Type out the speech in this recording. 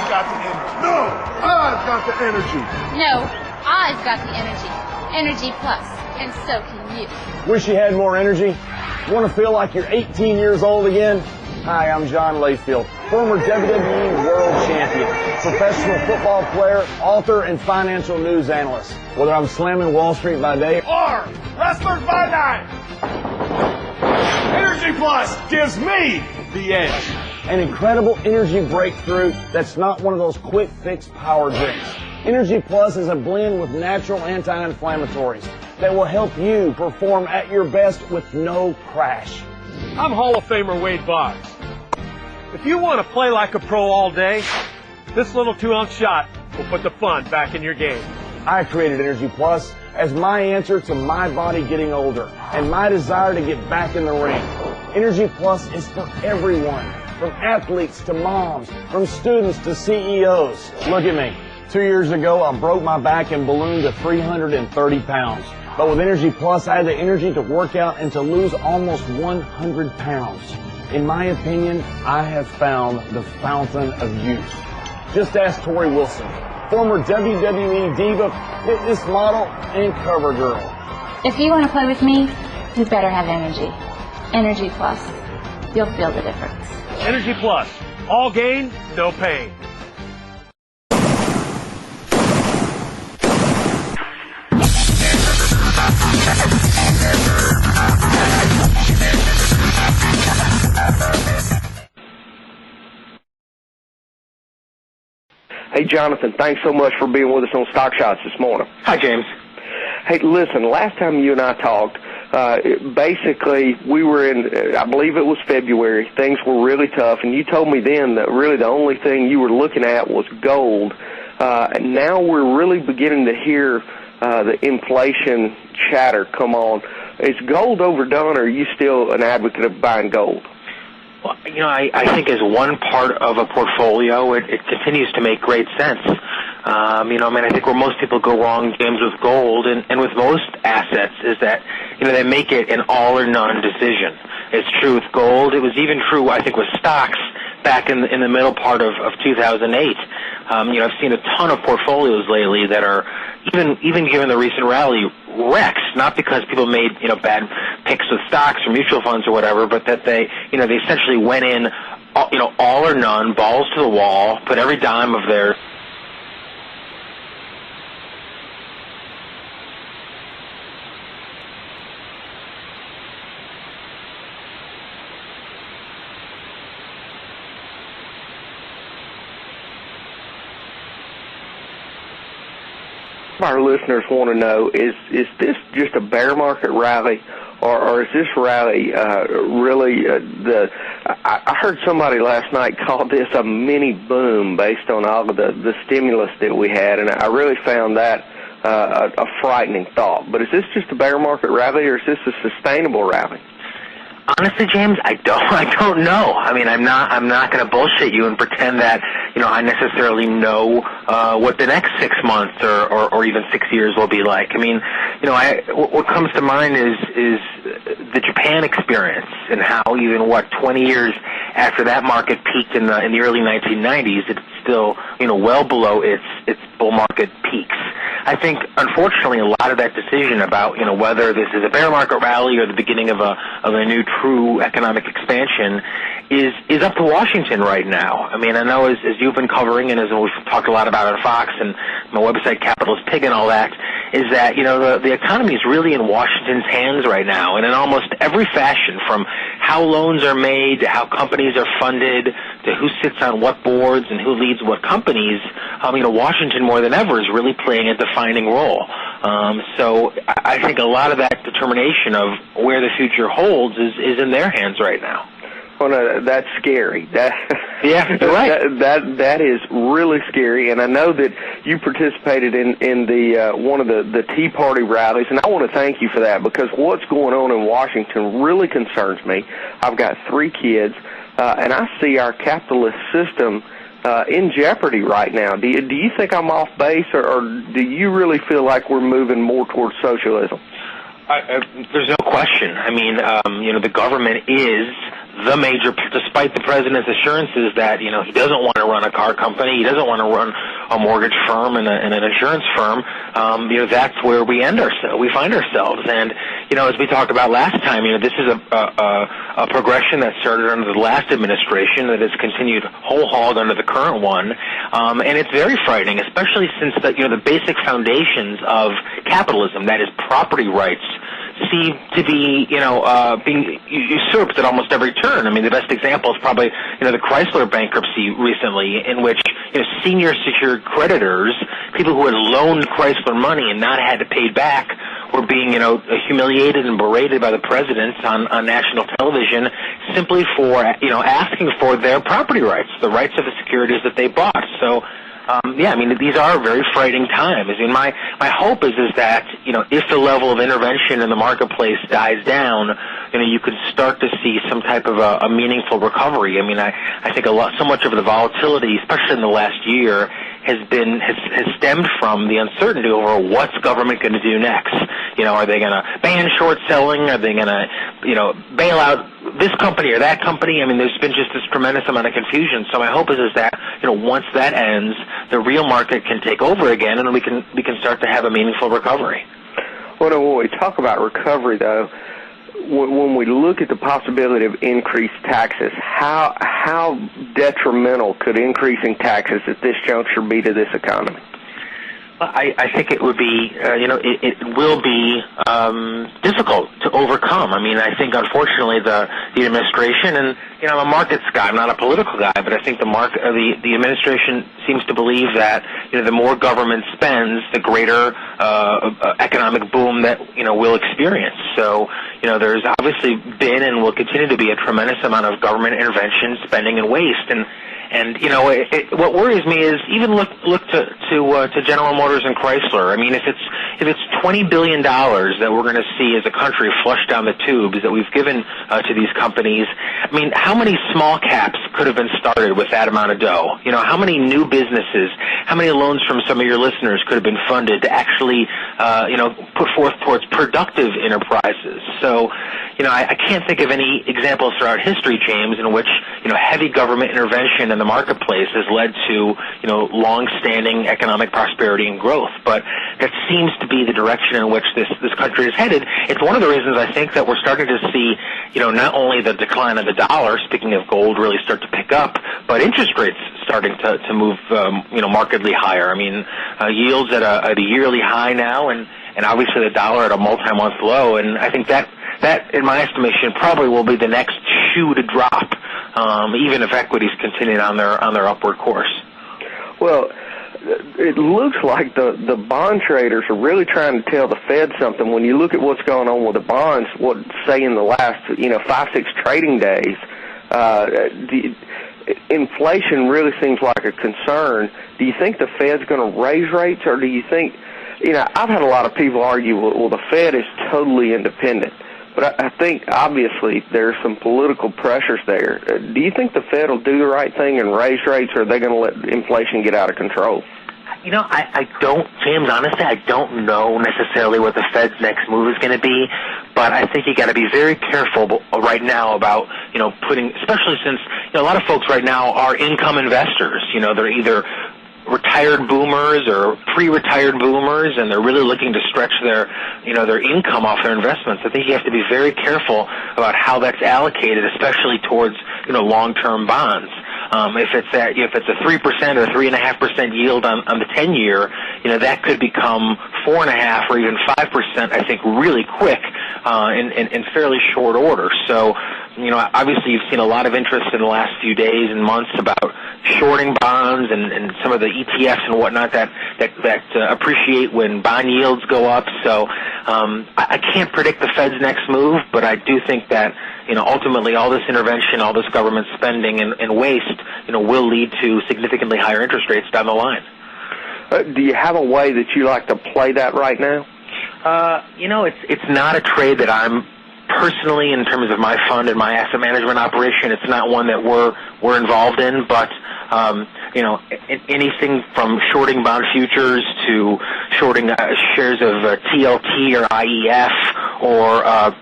I've got the energy. No, I've got the energy. No, I've got the energy. Energy Plus, and so can you. Wish you had more energy? Want to feel like you're 18 years old again? Hi, I'm John Layfield, former WWE World Champion, professional football player, author, and financial news analyst. Whether I'm slamming Wall Street by day or wrestlers by night, Energy Plus gives me the edge. An incredible energy breakthrough that's not one of those quick fix power drinks. Energy Plus is a blend with natural anti-inflammatories that will help you perform at your best with no crash. I'm Hall of Famer Wade Boggs. If you want to play like a pro all day, this little 2-ounce shot will put the fun back in your game. I created Energy Plus as my answer to my body getting older and my desire to get back in the ring. Energy Plus is for everyone, from athletes to moms, from students to CEOs. Look at me. 2 years ago, I broke my back and ballooned to 330 pounds. But with Energy Plus, I had the energy to work out and to lose almost 100 pounds. In my opinion, I have found the fountain of youth. Just ask Tori Wilson, former WWE diva, fitness model, and cover girl. If you want to play with me, you better have energy. Energy Plus. You'll feel the difference. Energy Plus. All gain, no pain. Hey, Jonathan, thanks so much for being with us on Stock Shots this morning. Hi, James. Hey, listen, last time you and I talked, basically we were in, I believe it was February. Things were really tough, and you told me then that really the only thing you were looking at was gold. And now we're really beginning to hear the inflation chatter come on. Is gold overdone, or are you still an advocate of buying gold? Well, I think as one part of a portfolio, it continues to make great sense. I think where most people go wrong, James, with gold and with most assets is that, they make it an all or none decision. It's true with gold. It was even true, I think, with stocks back in the middle part of 2008. I've seen a ton of portfolios lately that are, even given the recent rally, wrecks, not because people made, bad picks with stocks or mutual funds or whatever, but that they essentially went in, all or none, balls to the wall, put every dime of their Our listeners want to know, is this just a bear market rally, or is this rally really I heard somebody last night call this a mini boom based on all of the stimulus that we had, and I really found that a frightening thought. But is this just a bear market rally, or is this a sustainable rally? Honestly, James, I don't know. I'm not going to bullshit you and pretend that, I necessarily know what the next 6 months or even 6 years will be like. What comes to mind is the Japan experience and how even 20 years after that market peaked in the early 1990s, it's still, well below its bull market peaks. I think, unfortunately, a lot of that decision about, whether this is a bear market rally or the beginning of a new true economic expansion is up to Washington right now. I know as you've been covering and as we've talked a lot about on Fox and my website, Capitalist Pig and all that, is that, the economy is really in Washington's hands right now, and in almost every fashion, from how loans are made to how companies are funded to who sits on what boards and who leads what companies. Washington more than ever is really playing a defining role. So I think a lot of that determination of where the future holds is in their hands right now. Oh, no, that's scary. Yeah, you're right. That is really scary, and I know that you participated in the one of the Tea Party rallies, and I want to thank you for that, because what's going on in Washington really concerns me. I've got 3 kids, and I see our capitalist system in jeopardy right now. Do you think I'm off base, or do you really feel like we're moving more towards socialism? There's no question. The government is despite the president's assurances that, he doesn't want to run a car company, he doesn't want to run a mortgage firm and an insurance firm, that's where we find ourselves. And, as we talked about last time, this is a progression that started under the last administration that has continued whole hog under the current one. And it's very frightening, especially since the basic foundations of capitalism, that is property rights, seem to be, being usurped at almost every turn. I mean, the best example is probably, the Chrysler bankruptcy recently, in which, senior secured creditors, people who had loaned Chrysler money and not had to pay back, were being, humiliated and berated by the presidents on national television simply for, asking for their property rights, the rights of the securities that they bought. So, these are very frightening times. I mean, my hope is that, if the level of intervention in the marketplace dies down, you could start to see some type of a meaningful recovery. I mean, I think so much of the volatility, especially in the last year, has stemmed from the uncertainty over what's government going to do next. Are they going to ban short selling? Are they going to, bail out this company or that company? I mean, there's been just this tremendous amount of confusion. So my hope is that, once that ends, the real market can take over again, and we can start to have a meaningful recovery. Well, when we talk about recovery, though, when we look at the possibility of increased taxes, how detrimental could increasing taxes at this juncture be to this economy? I think it would be, it will be difficult to overcome. I mean, I think, unfortunately, the administration, and, I'm a markets guy, I'm not a political guy, but I think the administration seems to believe that, the more government spends, the greater economic boom that, we'll experience. So, there's obviously been and will continue to be a tremendous amount of government intervention, spending, and waste. And what worries me is even look to General Motors and Chrysler. I mean, if it's $20 billion that we're going to see as a country flush down the tubes that we've given to these companies, I mean, how many small caps could have been started with that amount of dough? How many new businesses, how many loans from some of your listeners could have been funded to actually, put forth towards productive enterprises? So, I can't think of any examples throughout history, James, in which, heavy government intervention in the marketplace has led to, long-standing economic prosperity and growth. But that seems to be the direction in which this country is headed. It's one of the reasons I think that we're starting to see, not only the decline of the dollar, speaking of gold, really start to pick up, but interest rates starting to move, markedly higher. I mean, yields at a yearly high now, and obviously the dollar at a multi-month low. And I think that, in my estimation, probably will be the next shoe to drop, even if equities continue on their upward course. Well, it looks like the bond traders are really trying to tell the Fed something. When you look at what's going on with the bonds, say in the last 5-6 trading days, inflation really seems like a concern. Do you think the Fed's going to raise rates, or do you think? I've had a lot of people argue, well, the Fed is totally independent. But I think, obviously, there's some political pressures there. Do you think the Fed will do the right thing and raise rates, or are they going to let inflation get out of control? I don't, James, honestly, I don't know necessarily what the Fed's next move is going to be, but I think you got to be very careful right now about, putting, especially since, a lot of folks right now are income investors. They're either retired boomers or pre-retired boomers, and they're really looking to stretch their income off their investments. I think you have to be very careful about how that's allocated, especially towards, long-term bonds. If it's a 3% or 3.5% yield on the 10-year, that could become 4.5% or even 5%. I think really quick in fairly short order. So, obviously you've seen a lot of interest in the last few days and months about shorting bonds and some of the ETFs and whatnot that appreciate when bond yields go up. So I can't predict the Fed's next move, but I do think that ultimately all this intervention, all this government spending and waste, will lead to significantly higher interest rates down the line. Do you have a way that you like to play that right now? It's not a trade that I'm personally, in terms of my fund and my asset management operation, it's not one that we're involved in, but anything from shorting bond futures to shorting shares of TLT or IEF or